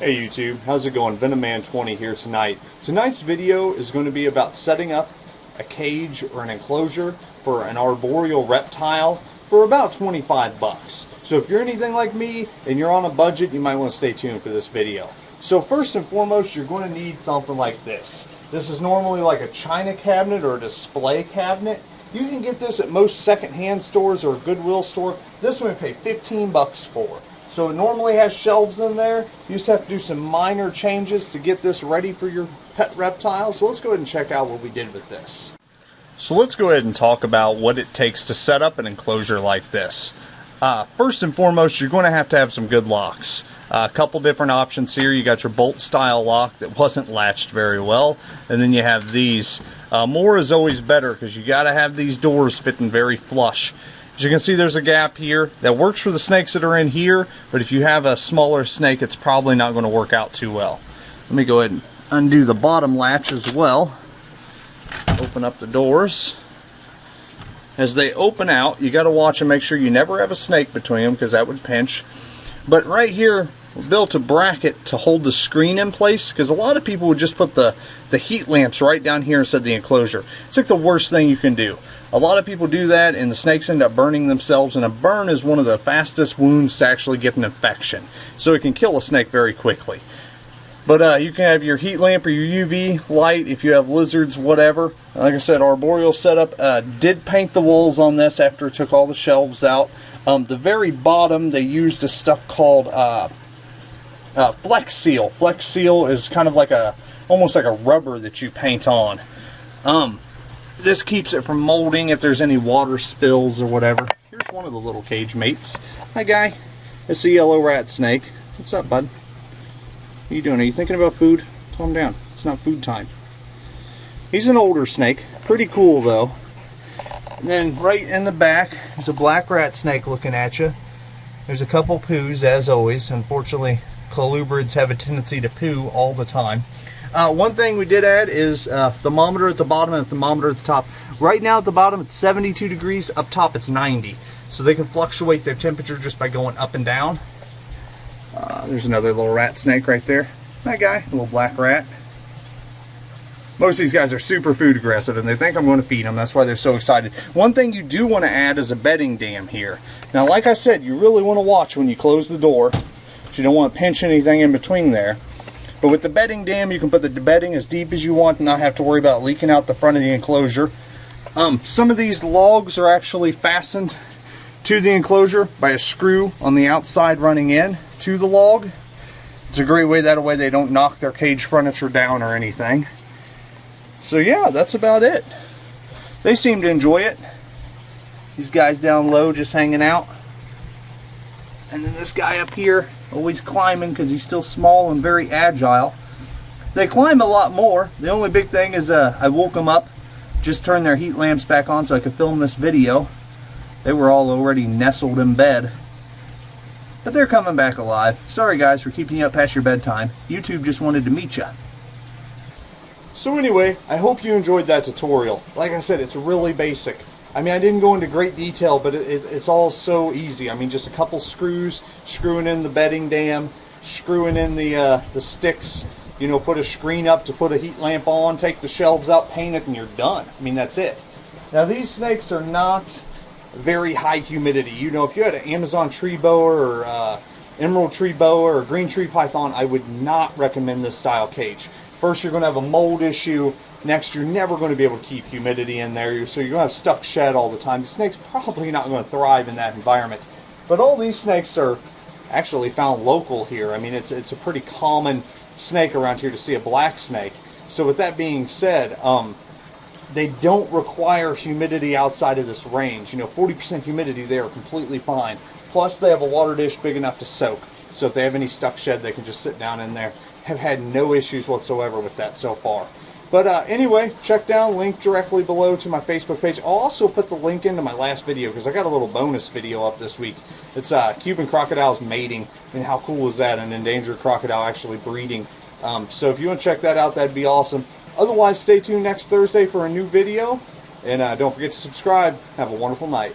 Hey YouTube, how's it going? VenomMan20 here tonight. Tonight's video is going to be about setting up a cage or an enclosure for an arboreal reptile for about 25 bucks. So if you're anything like me and you're on a budget, you might want to stay tuned for this video. So first and foremost, you're going to need something like this. This is normally like a china cabinet or a display cabinet. You can get this at most secondhand stores or a Goodwill store. This one you pay 15 bucks for. So it normally has shelves in there. You just have to do some minor changes to get this ready for your pet reptile. So let's go ahead and check out what we did with this. So let's go ahead and talk about what it takes to set up an enclosure like this. First and foremost, you're going to have some good locks. A couple different options here. You got your bolt style lock that wasn't latched very well, and then you have these. More is always better because you got to have these doors fitting very flush. As you can see, there's a gap here that works for the snakes that are in here, but if you have a smaller snake, it's probably not going to work out too well. Let me go ahead and undo the bottom latch as well. Open up the doors. As they open out, you got to watch and make sure you never have a snake between them because that would pinch. But right here, we built a bracket to hold the screen in place because a lot of people would just put the heat lamps right down here instead of the enclosure. It's like the worst thing you can do. A lot of people do that and the snakes end up burning themselves, and a burn is one of the fastest wounds to actually get an infection. So it can kill a snake very quickly. But you can have your heat lamp or your UV light if you have lizards, whatever. Like I said, arboreal setup. Did paint the walls on this after it took all the shelves out. The very bottom, they used a stuff called Flex Seal. Flex Seal is kind of like almost like a rubber that you paint on. This keeps it from molding if there's any water spills or whatever. Here's one of the little cage mates. Hi guy, it's a yellow rat snake. What's up, bud? What are you doing? Are you thinking about food? Calm down. It's not food time. He's an older snake. Pretty cool though. And then right in the back is a black rat snake looking at you. There's a couple poos as always. Unfortunately, colubrids have a tendency to poo all the time. One thing we did add is a thermometer at the bottom and a thermometer at the top. Right now at the bottom it's 72 degrees, up top it's 90. So they can fluctuate their temperature just by going up and down. There's another little rat snake right there. That guy, a little black rat. Most of these guys are super food aggressive and they think I'm going to feed them. That's why they're so excited. One thing you do want to add is a bedding dam here. Now like I said, you really want to watch when you close the door. You don't want to pinch anything in between there. But with the bedding dam, you can put the bedding as deep as you want and not have to worry about leaking out the front of the enclosure. Some of these logs are actually fastened to the enclosure by a screw on the outside running in to the log. It's a great way, that way they don't knock their cage furniture down or anything. So yeah, that's about it. They seem to enjoy it. These guys down low just hanging out. And then this guy up here, always climbing because he's still small and very agile. They climb a lot more. The only big thing is I woke them up, just turned their heat lamps back on so I could film this video. They were all already nestled in bed. But they're coming back alive. Sorry guys for keeping you up past your bedtime. YouTube just wanted to meet you. So anyway, I hope you enjoyed that tutorial. Like I said, it's really basic. I mean, I didn't go into great detail, but it's all so easy. I mean, just a couple screws, screwing in the bedding dam, screwing in the sticks, you know, put a screen up to put a heat lamp on, take the shelves out, paint it, and you're done. I mean, that's it. Now, these snakes are not very high humidity. You know, if you had an Amazon tree boa or emerald tree boa or green tree python, I would not recommend this style cage. First, you're going to have a mold issue. Next, you're never going to be able to keep humidity in there, so you're going to have stuck shed all the time. The snake's probably not going to thrive in that environment. But all these snakes are actually found local here. I mean, it's a pretty common snake around here to see a black snake. So with that being said, they don't require humidity outside of this range. You know, 40% humidity, they are completely fine. Plus, they have a water dish big enough to soak. So if they have any stuck shed, they can just sit down in there. Have had no issues whatsoever with that so far. But anyway, check down, link directly below to my Facebook page. I'll also put the link into my last video because I got a little bonus video up this week. It's Cuban crocodiles mating. I mean, how cool is that? An endangered crocodile actually breeding. So if you want to check that out, that'd be awesome. Otherwise, stay tuned next Thursday for a new video. And don't forget to subscribe. Have a wonderful night.